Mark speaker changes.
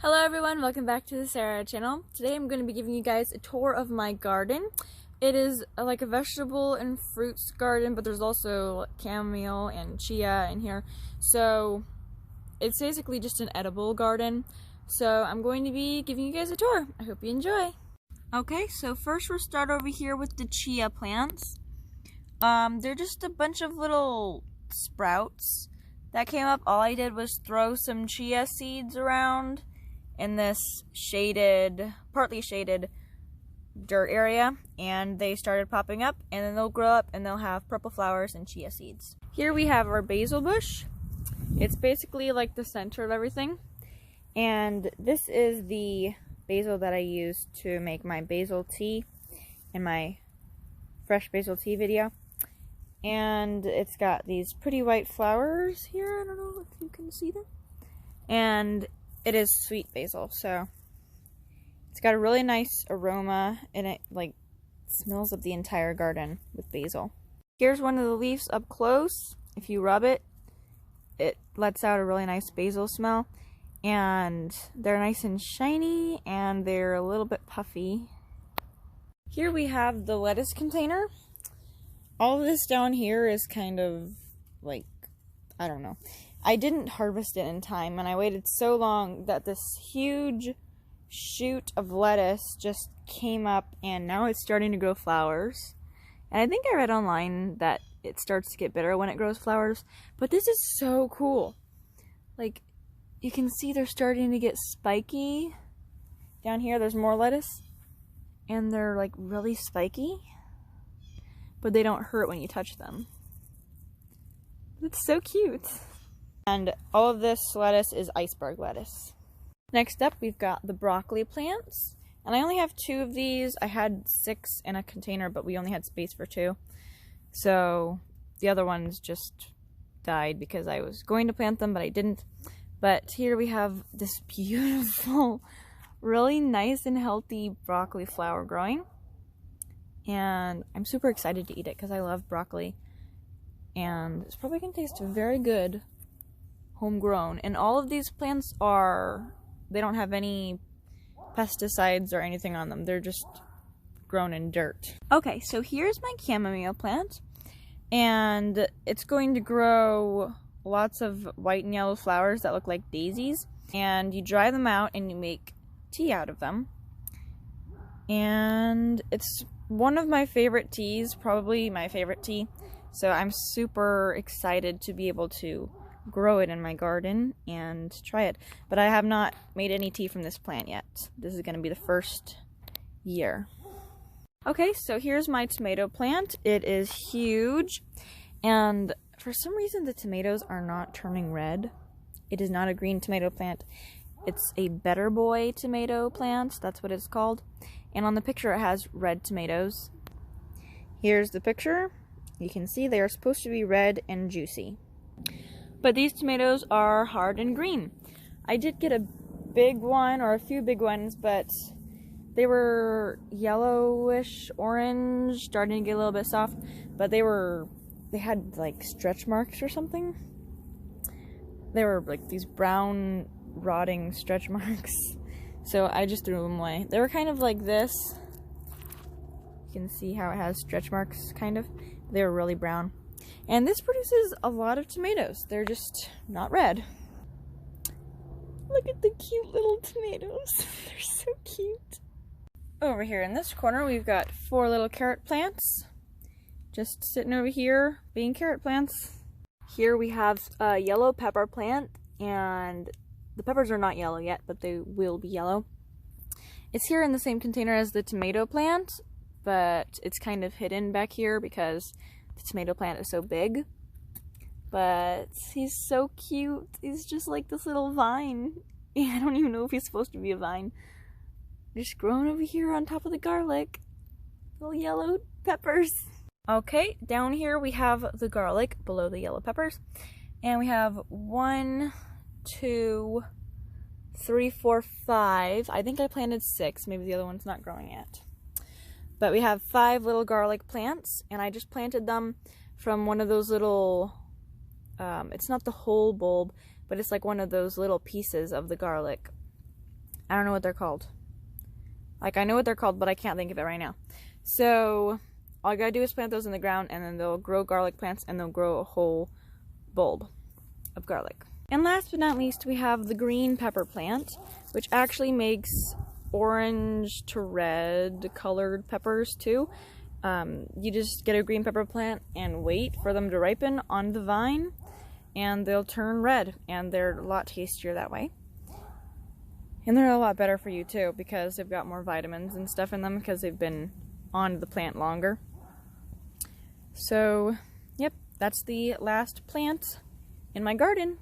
Speaker 1: Hello everyone, welcome back to the Sarah channel. Today I'm going to be giving you guys a tour of my garden. It is like a vegetable and fruits garden, but there's also chamomile and chia in here. So it's basically just an edible garden. So I'm going to be giving you guys a tour. I hope you enjoy. Okay, so first we'll start over here with the chia plants. They're just a bunch of little sprouts that came up. All I did was throw some chia seeds around in this shaded, partly shaded dirt area, and they started popping up, and then they'll grow up and they'll have purple flowers and chia seeds. Here we have our basil bush. It's basically like the center of everything, and this is the basil that I use to make my basil tea in my fresh basil tea video. And it's got these pretty white flowers here. I don't know if you can see them. And it is sweet basil, so it's got a really nice aroma, and it like smells up the entire garden with basil. Here's one of the leaves up close. If you rub it, it lets out a really nice basil smell, and they're nice and shiny, and they're a little bit puffy. Here we have the lettuce container. All of this down here is kind of like, I don't know. I didn't harvest it in time, and I waited so long that this huge shoot of lettuce just came up, and now it's starting to grow flowers. And I think I read online that it starts to get bitter when it grows flowers, but this is so cool. Like, you can see they're starting to get spiky. Down here there's more lettuce, and they're like really spiky, but they don't hurt when you touch them. It's so cute. And all of this lettuce is iceberg lettuce. Next up, we've got the broccoli plants. And I only have 2 of these. I had 6 in a container, but we only had space for 2. So the other ones just died because I was going to plant them, but I didn't. But here we have this beautiful, really nice and healthy broccoli flower growing. And I'm super excited to eat it because I love broccoli. And it's probably going to taste very good homegrown. And all of these plants they don't have any pesticides or anything on them. They're just grown in dirt. Okay, so here's my chamomile plant. And it's going to grow lots of white and yellow flowers that look like daisies. And you dry them out and you make tea out of them. And it's one of my favorite teas, probably my favorite tea. So I'm super excited to be able to grow it in my garden and try it. But I have not made any tea from this plant yet. This is going to be the first year. Okay, so here's my tomato plant. It is huge, and for some reason the tomatoes are not turning red. It is not a green tomato plant. It's a Better Boy tomato plant. That's what it's called. And on the picture it has red tomatoes. Here's the picture. You can see they are supposed to be red and juicy. But these tomatoes are hard and green. I did get a big one, or a few big ones, but they were yellowish orange, starting to get a little bit soft, but they had like stretch marks or something. They were like these brown rotting stretch marks. So I just threw them away. They were kind of like this. You can see how it has stretch marks, kind of. They were really brown. And this produces a lot of tomatoes. They're just not red. Look at the cute little tomatoes. They're so cute. Over here in this corner, we've got 4 little carrot plants. Just sitting over here, being carrot plants. Here we have a yellow pepper plant, and the peppers are not yellow yet, but they will be yellow. It's here in the same container as the tomato plant, but it's kind of hidden back here because the tomato plant is so big. But he's so cute. He's just like this little vine. I don't even know if he's supposed to be a vine. Just growing over here on top of the garlic. Little yellow peppers. Okay, down here we have the garlic below the yellow peppers. And we have 1, 2, 3, 4, 5. I think I planted 6. Maybe the other one's not growing yet. But we have 5 little garlic plants, and I just planted them from one of those little, it's not the whole bulb, but it's like one of those little pieces of the garlic I don't know what they're called. Like, I know what they're called, but I can't think of it right now. So all you gotta do is plant those in the ground, and then they'll grow garlic plants, and they'll grow a whole bulb of garlic. And last but not least, we have the green pepper plant, which actually makes orange to red colored peppers too. You just get a green pepper plant and wait for them to ripen on the vine, and they'll turn red, and they're a lot tastier that way. And they're a lot better for you too, because they've got more vitamins and stuff in them because they've been on the plant longer. So, yep, that's the last plant in my garden.